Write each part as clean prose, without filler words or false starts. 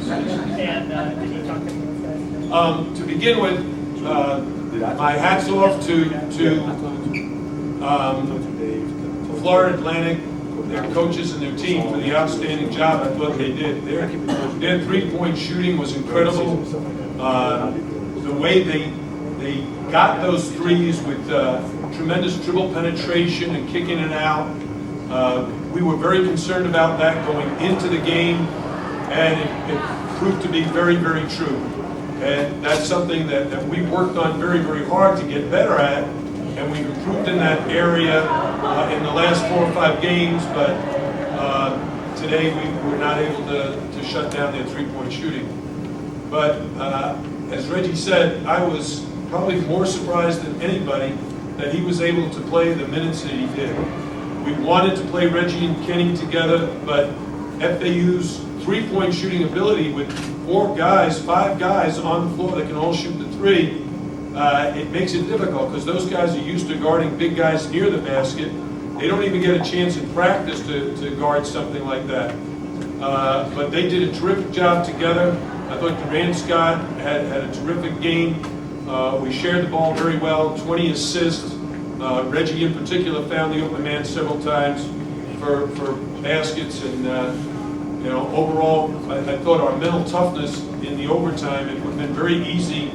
And did you talk to him? To begin with, my hats off to Florida Atlantic, their coaches and their team for the outstanding job I thought they did. Their three-point shooting was incredible. The way they got those threes with tremendous dribble penetration and kicking it out. We were very concerned about that going into the game, and it proved to be very, very true. And that's something that we worked on very, very hard to get better at, and we've improved in that area in the last 4 or 5 games, but today we were not able to shut down their three-point shooting. But as Reggie said, I was probably more surprised than anybody that he was able to play the minutes that he did. We wanted to play Reggie and Kenny together, but FAU's three-point shooting ability with 5 guys on the floor that can all shoot the three, it makes it difficult because those guys are used to guarding big guys near the basket. They don't even get a chance in practice to guard something like that. But they did a terrific job together. I thought Durant Scott had a terrific game. We shared the ball very well, 20 assists. Reggie in particular found the open man several times for baskets, and overall I thought our mental toughness in the overtime, it would have been very easy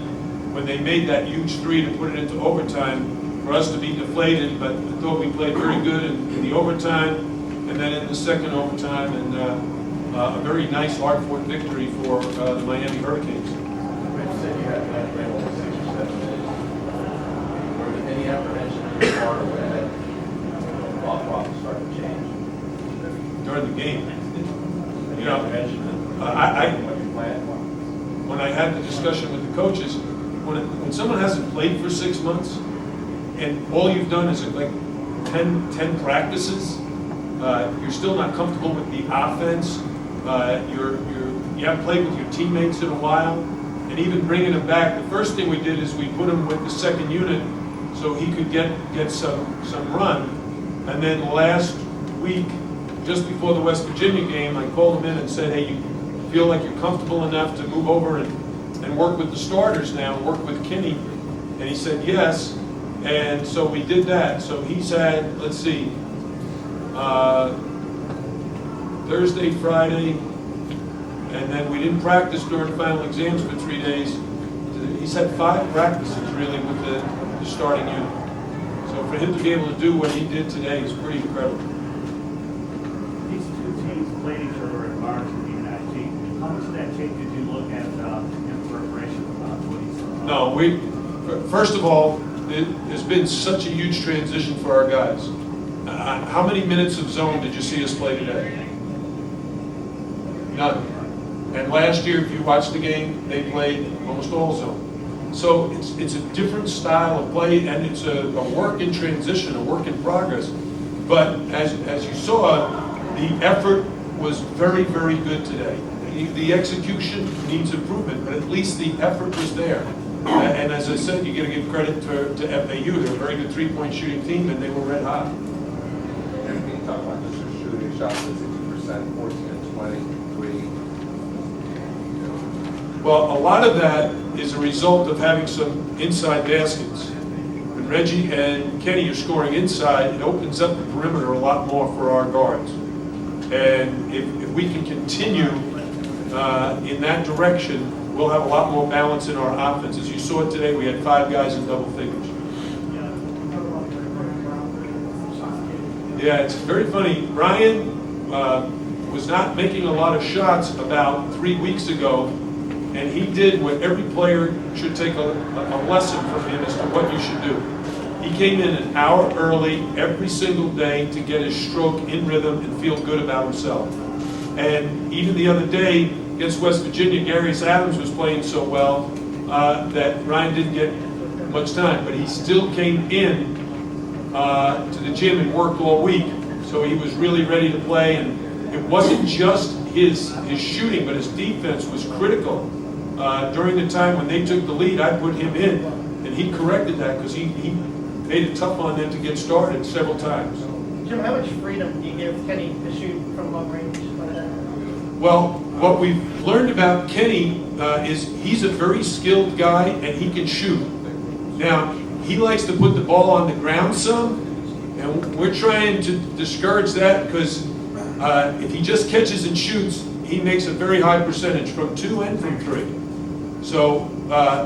when they made that huge three to put it into overtime for us to be deflated, but I thought we played very good in the overtime and then in the second overtime, and a very nice hard-fought victory for the Miami Hurricanes. Rich said you had that play only 6 or 7 minutes. Were there any apprehension on your part when that thought process started to change? During the game, Any apprehension what you planned? when I had the discussion with the coaches, when someone hasn't played for 6 months and all you've done is like 10 practices, you're still not comfortable with the offense. You haven't played with your teammates in a while, and even bringing him back, the first thing we did is we put him with the second unit so he could get some run. And then last week, just before the West Virginia game, I called him in and said, hey, you feel like you're comfortable enough to move over and work with the starters now, work with Kenny? And he said yes, and so we did that. So he's had, let's see, Thursday, Friday, and then we didn't practice during final exams for 3 days. He's had 5 practices really with the starting unit. So for him to be able to do what he did today is pretty incredible. These two teams played each other in March of the U19. How much of that tape did you look at in preparation for these? No, first of all, there's been such a huge transition for our guys. How many minutes of zone did you see us play today? None. And last year, if you watched the game, they played almost all zone. So it's a different style of play, and it's a work in transition, a work in progress. But as you saw, the effort was very, very good today. The execution needs improvement, but at least the effort was there. And as I said, you got to give credit to FAU. They're a very good three-point shooting team, and they were red hot. And can you talk about this shooting shots at 60%, 14 and 23? Well, a lot of that is a result of having some inside baskets. When Reggie and Kenny are scoring inside, it opens up the perimeter a lot more for our guards. And if we can continue in that direction, we'll have a lot more balance in our offense. As you saw today, we had 5 guys in double figures. Yeah, it's very funny. Ryan was not making a lot of shots about 3 weeks ago, and he did what every player should take a lesson from him as to what you should do. He came in an hour early every single day to get his stroke in rhythm and feel good about himself. And even the other day against West Virginia, Darius Adams was playing so well that Ryan didn't get much time, but he still came in to the gym and worked all week, so he was really ready to play. And it wasn't just his shooting, but his defense was critical. During the time when they took the lead, I put him in, and he corrected that because he made it tough on them to get started several times. Jim, how much freedom do you give Kenny to shoot from long range? Well, what we've learned about Kenny is he's a very skilled guy and he can shoot. Now, he likes to put the ball on the ground some, and we're trying to discourage that because if he just catches and shoots, he makes a very high percentage from 2 and from 3. So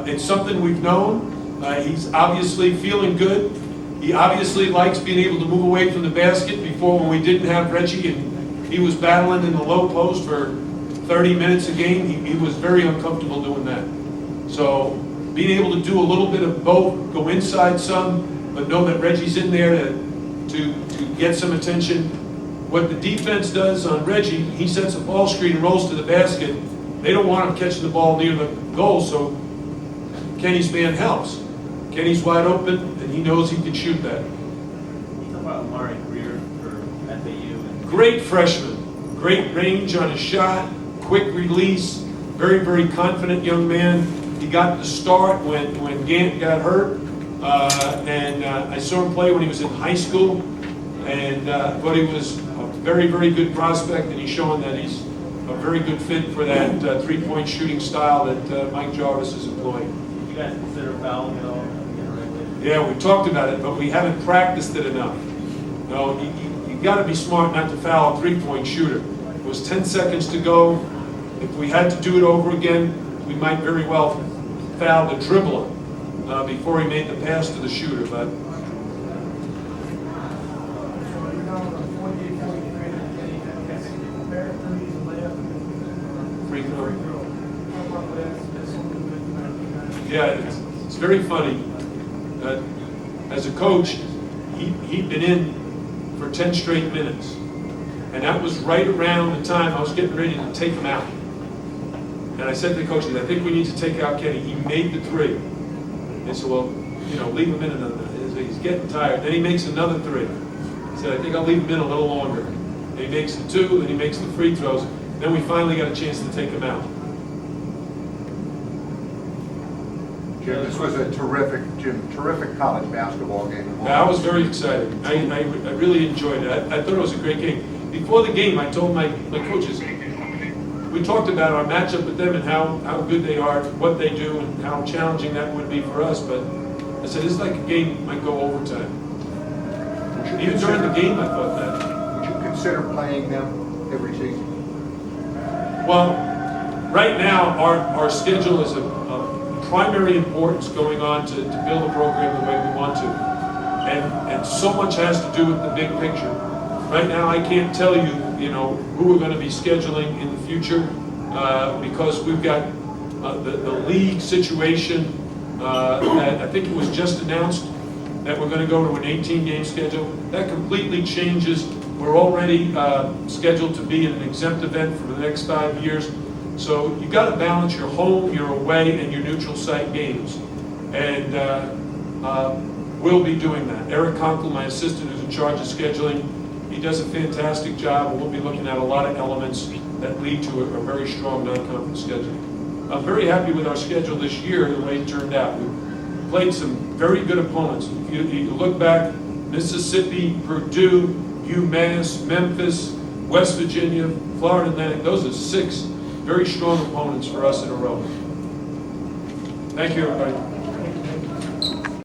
it's something we've known. He's obviously feeling good. He obviously likes being able to move away from the basket. Before, when we didn't have Reggie and he was battling in the low post for 30 minutes a game, he was very uncomfortable doing that. So being able to do a little bit of both, go inside some, but know that Reggie's in there to get some attention. What the defense does on Reggie, he sets a ball screen and rolls to the basket. They don't want him catching the ball near the goal, so Kenny's man helps. Kenny's wide open, and he knows he can shoot that. You talk about Amari Greer for FAU. Great freshman, great range on his shot, quick release, very, very confident young man. He got the start when Gant got hurt, and I saw him play when he was in high school, and thought he was a very, very good prospect, and he's showing that he's a very good fit for that three-point shooting style that Mike Jarvis is employing. Did you guys consider fouling at all? Yeah, we talked about it, but we haven't practiced it enough. No, you got to be smart not to foul a three-point shooter. It was 10 seconds to go. If we had to do it over again, we might very well foul the dribbler before he made the pass to the shooter. But free throw. Yeah, it's very funny. As a coach, he'd been in for 10 straight minutes. And that was right around the time I was getting ready to take him out. And I said to the coaches, I think we need to take out Kenny. He made the 3. They said, well, leave him in another. He's getting tired. Then he makes another 3. I said, I think I'll leave him in a little longer. And he makes the 2, then he makes the free throws. Then we finally got a chance to take him out. Jim, this was a terrific college basketball game. Yeah, I was very excited. I really enjoyed it. I thought it was a great game. Before the game, I told my coaches, we talked about our matchup with them and how good they are, what they do, and how challenging that would be for us. But I said, it's like a game that might go overtime. Even during the game, I thought that. Would you consider playing them every season? Well, right now, our schedule is of primary importance going on to build a program the way we want to. And so much has to do with the big picture. Right now, I can't tell you, who we're going to be scheduling in the future because we've got the league situation that I think it was just announced that we're going to go to an 18-game schedule. That completely changes. We're already scheduled to be in an exempt event for the next 5 years. So you've got to balance your home, your away, and your neutral site games. And we'll be doing that. Eric Conkle, my assistant who's in charge of scheduling, he does a fantastic job, and we'll be looking at a lot of elements that lead to a very strong non-conference schedule. I'm very happy with our schedule this year, the way it turned out. We played some very good opponents. If you look back, Mississippi, Purdue, UMass, Memphis, West Virginia, Florida Atlantic, those are 6 very strong opponents for us in a row. Thank you, everybody.